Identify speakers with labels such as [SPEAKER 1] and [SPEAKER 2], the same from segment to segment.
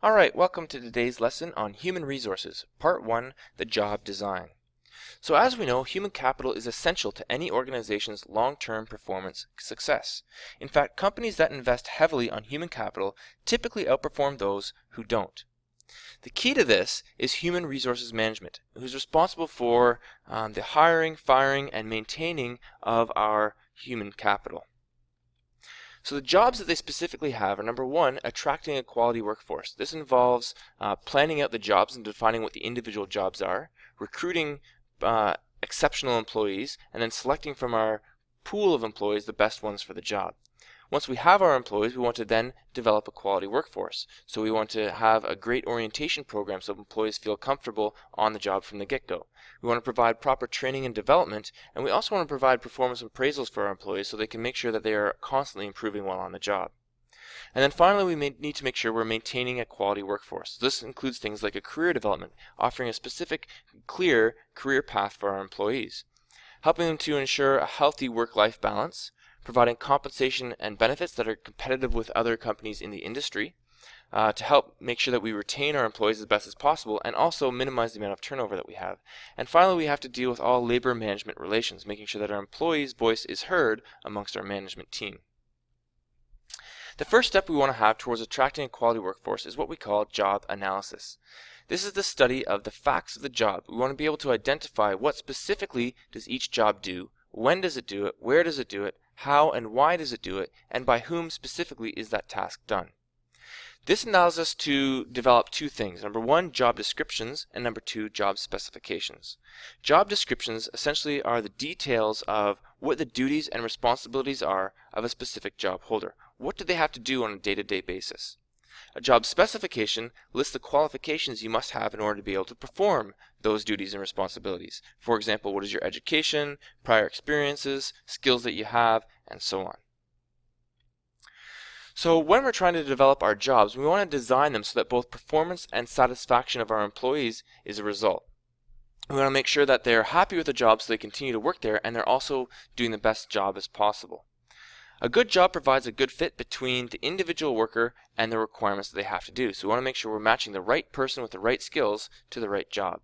[SPEAKER 1] Alright, welcome to today's lesson on Human Resources, Part 1, the Job Design. So as we know, human capital is essential to any organization's long-term performance success. In fact, companies that invest heavily on human capital typically outperform those who don't. The key to this is human resources management, who's responsible for the hiring, firing, and maintaining of our human capital. So the jobs that they specifically have are, number one, attracting a quality workforce. This involves planning out the jobs and defining what the individual jobs are, recruiting exceptional employees, and then selecting from our pool of employees the best ones for the job. Once we have our employees, we want to then develop a quality workforce. So we want to have a great orientation program so employees feel comfortable on the job from the get-go. We want to provide proper training and development, and we also want to provide performance appraisals for our employees so they can make sure that they are constantly improving while on the job. And then finally, we need to make sure we're maintaining a quality workforce. This includes things like a career development, offering a specific, clear career path for our employees, helping them to ensure a healthy work-life balance, providing compensation and benefits that are competitive with other companies in the industry, to help make sure that we retain our employees as best as possible and also minimize the amount of turnover that we have. And finally, we have to deal with all labor management relations, making sure that our employees' voice is heard amongst our management team. The first step we want to have towards attracting a quality workforce is what we call job analysis. This is the study of the facts of the job. We want to be able to identify what specifically does each job do, when does it do it, where does it do it, how and why does it do it, and by whom specifically is that task done. This allows us to develop two things. Number one, job descriptions, and number two, job specifications. Job descriptions essentially are the details of what the duties and responsibilities are of a specific job holder. What do they have to do on a day-to-day basis? A job specification lists the qualifications you must have in order to be able to perform those duties and responsibilities. For example, what is your education, prior experiences, skills that you have, and so on. So when we're trying to develop our jobs, we want to design them so that both performance and satisfaction of our employees is a result. We want to make sure that they're happy with the job so they continue to work there and they're also doing the best job as possible. A good job provides a good fit between the individual worker and the requirements that they have to do. So we want to make sure we're matching the right person with the right skills to the right job.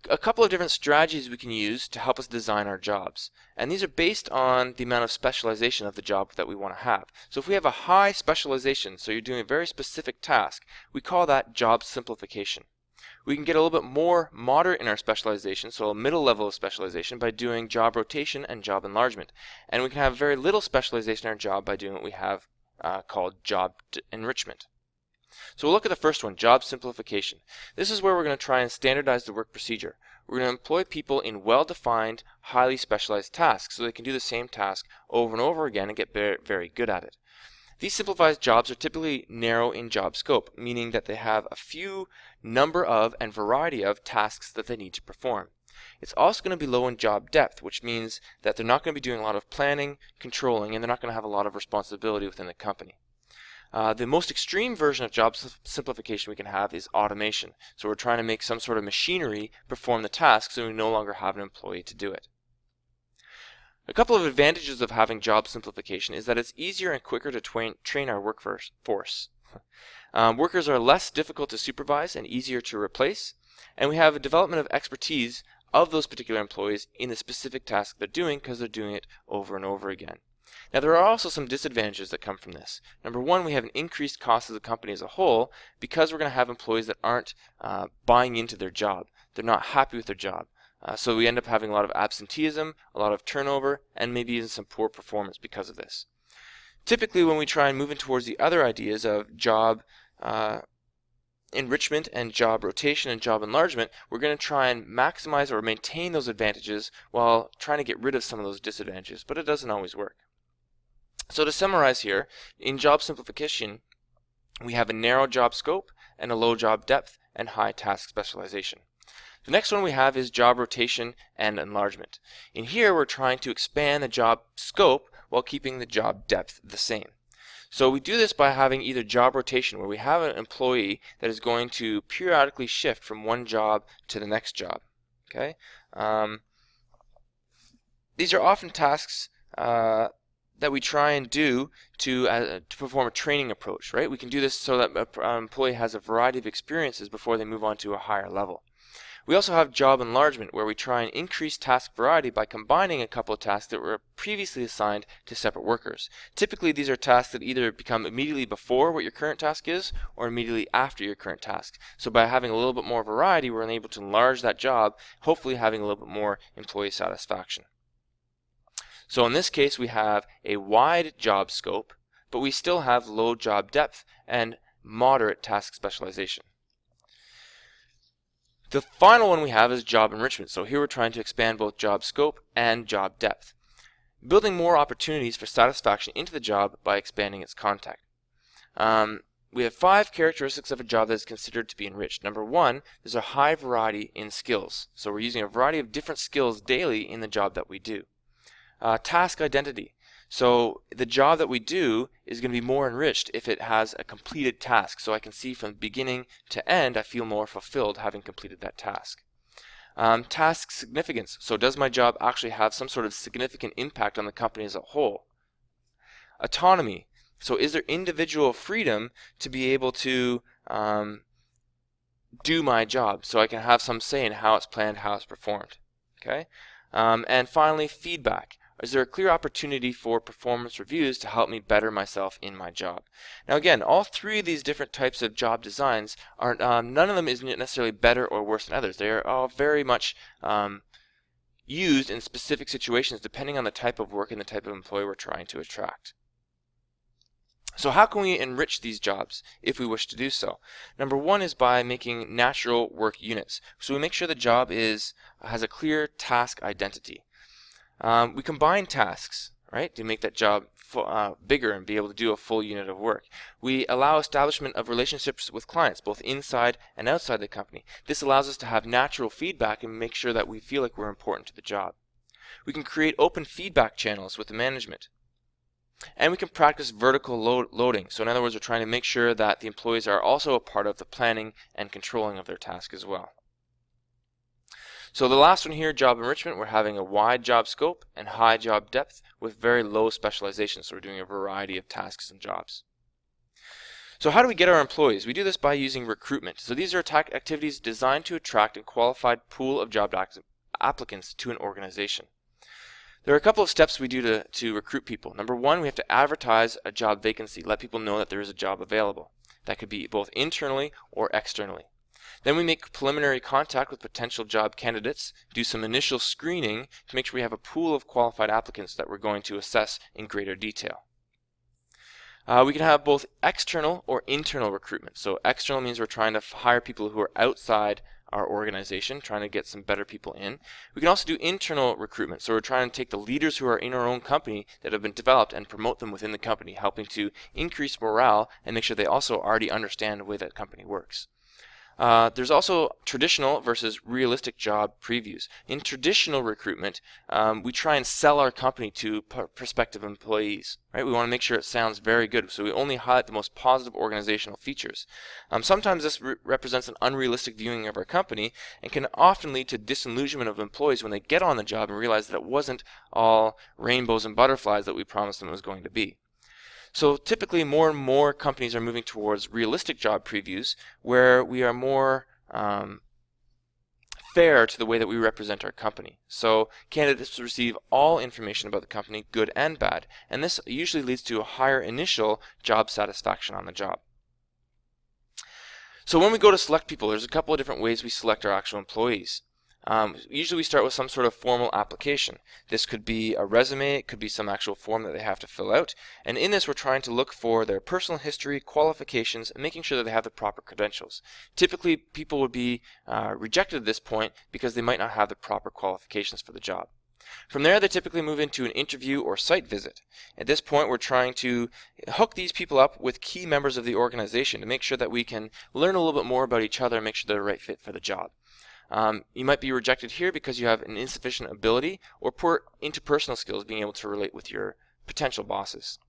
[SPEAKER 1] A couple of different strategies we can use to help us design our jobs. And these are based on the amount of specialization of the job that we want to have. So if we have a high specialization, so you're doing a very specific task, we call that job simplification. We can get a little bit more moderate in our specialization, so a middle level of specialization, by doing job rotation and job enlargement. And we can have very little specialization in our job by doing what we have called job enrichment. So we'll look at the first one, job simplification. This is where we're going to try and standardize the work procedure. We're going to employ people in well-defined, highly specialized tasks so they can do the same task over and over again and get very, very good at it. These simplified jobs are typically narrow in job scope, meaning that they have a few number of and variety of tasks that they need to perform. It's also going to be low in job depth, which means that they're not going to be doing a lot of planning, controlling, and they're not going to have a lot of responsibility within the company. The most extreme version of job simplification we can have is automation. So we're trying to make some sort of machinery perform the task so we no longer have an employee to do it. A couple of advantages of having job simplification is that it's easier and quicker to train our workforce. Workers are less difficult to supervise and easier to replace, and we have a development of expertise of those particular employees in the specific task they're doing because they're doing it over and over again. Now there are also some disadvantages that come from this. Number one, we have an increased cost as a company as a whole because we're going to have employees that aren't buying into their job. They're not happy with their job. So we end up having a lot of absenteeism, a lot of turnover, and maybe even some poor performance because of this. Typically, when we try and move in towards the other ideas of job enrichment and job rotation and job enlargement, we're going to try and maximize or maintain those advantages while trying to get rid of some of those disadvantages, but it doesn't always work. So to summarize here, in job simplification, we have a narrow job scope and a low job depth and high task specialization. The next one we have is job rotation and enlargement. In here, we're trying to expand the job scope while keeping the job depth the same. So we do this by having either job rotation, where we have an employee that is going to periodically shift from one job to the next job. Okay, these are often tasks that we try and do to perform a training approach, right? We can do this so that an employee has a variety of experiences before they move on to a higher level. We also have job enlargement, where we try and increase task variety by combining a couple of tasks that were previously assigned to separate workers. Typically, these are tasks that either become immediately before what your current task is or immediately after your current task. So by having a little bit more variety, we're able to enlarge that job, hopefully having a little bit more employee satisfaction. So in this case, we have a wide job scope, but we still have low job depth and moderate task specialization. The final one we have is job enrichment. So here we're trying to expand both job scope and job depth, building more opportunities for satisfaction into the job by expanding its content. We have 5 characteristics of a job that is considered to be enriched. Number 1, there's a high variety in skills. So we're using a variety of different skills daily in the job that we do. Task identity. So the job that we do is going to be more enriched if it has a completed task. So I can see from beginning to end, I feel more fulfilled having completed that task. Task significance. So does my job actually have some sort of significant impact on the company as a whole? Autonomy. So is there individual freedom to be able to do my job, so I can have some say in how it's planned, how it's performed? Okay. And finally, feedback. Is there a clear opportunity for performance reviews to help me better myself in my job? Now again, all 3 of these different types of job designs are none of them is necessarily better or worse than others. They are all very much used in specific situations depending on the type of work and the type of employee we're trying to attract. So how can we enrich these jobs if we wish to do so? Number 1 is by making natural work units. So we make sure the job has a clear task identity. We combine tasks, right, to make that job bigger and be able to do a full unit of work. We allow establishment of relationships with clients, both inside and outside the company. This allows us to have natural feedback and make sure that we feel like we're important to the job. We can create open feedback channels with the management. And we can practice vertical loading. So in other words, we're trying to make sure that the employees are also a part of the planning and controlling of their task as well. So the last one here, job enrichment, we're having a wide job scope and high job depth with very low specialization. So we're doing a variety of tasks and jobs. So how do we get our employees? We do this by using recruitment. So these are activities designed to attract a qualified pool of job applicants to an organization. There are a couple of steps we do to recruit people. Number 1, we have to advertise a job vacancy, let people know that there is a job available. That could be both internally or externally. Then we make preliminary contact with potential job candidates, do some initial screening to make sure we have a pool of qualified applicants that we're going to assess in greater detail. We can have both external or internal recruitment. So external means we're trying to hire people who are outside our organization, trying to get some better people in. We can also do internal recruitment. So we're trying to take the leaders who are in our own company that have been developed and promote them within the company, helping to increase morale and make sure they also already understand the way that company works. There's also traditional versus realistic job previews. In traditional recruitment, we try and sell our company to prospective employees. Right? We want to make sure it sounds very good, so we only highlight the most positive organizational features. Sometimes this represents an unrealistic viewing of our company and can often lead to disillusionment of employees when they get on the job and realize that it wasn't all rainbows and butterflies that we promised them it was going to be. So typically more and more companies are moving towards realistic job previews where we are more fair to the way that we represent our company. So candidates receive all information about the company, good and bad, and this usually leads to a higher initial job satisfaction on the job. So when we go to select people, there's a couple of different ways we select our actual employees. Usually we start with some sort of formal application. This could be a resume, it could be some actual form that they have to fill out, and in this we're trying to look for their personal history, qualifications, and making sure that they have the proper credentials. Typically people would be rejected at this point because they might not have the proper qualifications for the job. From there they typically move into an interview or site visit. At this point we're trying to hook these people up with key members of the organization to make sure that we can learn a little bit more about each other and make sure they're the right fit for the job. You might be rejected here because you have an insufficient ability or poor interpersonal skills being able to relate with your potential bosses.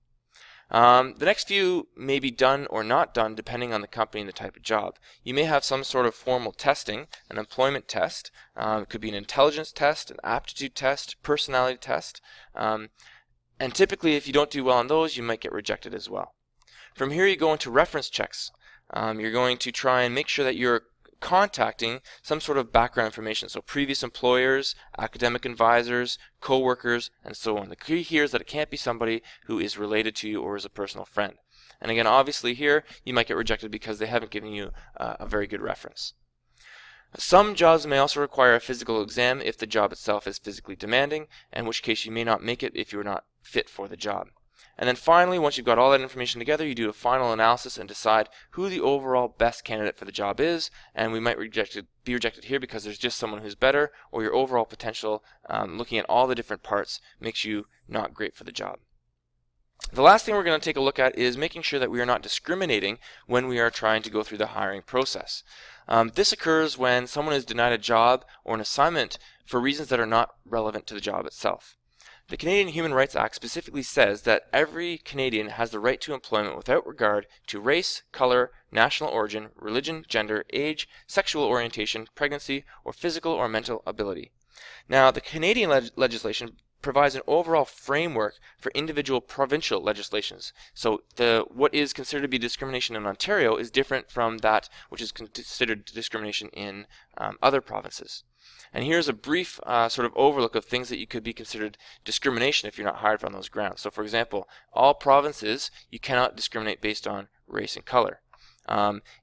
[SPEAKER 1] The next few may be done or not done depending on the company and the type of job. You may have some sort of formal testing, an employment test. It could be an intelligence test, an aptitude test, personality test. And typically, if you don't do well on those, you might get rejected as well. From here, you go into reference checks. You're going to try and make sure that you're contacting some sort of background information, so previous employers, academic advisors, co-workers, and so on. The key here is that it can't be somebody who is related to you or is a personal friend. And again, obviously here, you might get rejected because they haven't given you a very good reference. Some jobs may also require a physical exam if the job itself is physically demanding, in which case you may not make it if you're not fit for the job. And then finally, once you've got all that information together, you do a final analysis and decide who the overall best candidate for the job is, and we might be rejected here because there's just someone who's better, or your overall potential, looking at all the different parts, makes you not great for the job. The last thing we're going to take a look at is making sure that we are not discriminating when we are trying to go through the hiring process. This occurs when someone is denied a job or an assignment for reasons that are not relevant to the job itself. The Canadian Human Rights Act specifically says that every Canadian has the right to employment without regard to race, color, national origin, religion, gender, age, sexual orientation, pregnancy, or physical or mental ability. Now, the Canadian legislation provides an overall framework for individual provincial legislations. So what is considered to be discrimination in Ontario is different from that which is considered discrimination in other provinces. And here's a brief sort of overlook of things that you could be considered discrimination if you're not hired on those grounds. So for example, all provinces, you cannot discriminate based on race and color.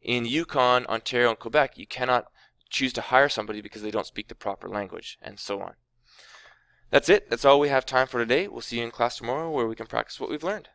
[SPEAKER 1] In Yukon, Ontario, and Quebec, you cannot choose to hire somebody because they don't speak the proper language, and so on. That's it. That's all we have time for today. We'll see you in class tomorrow where we can practice what we've learned.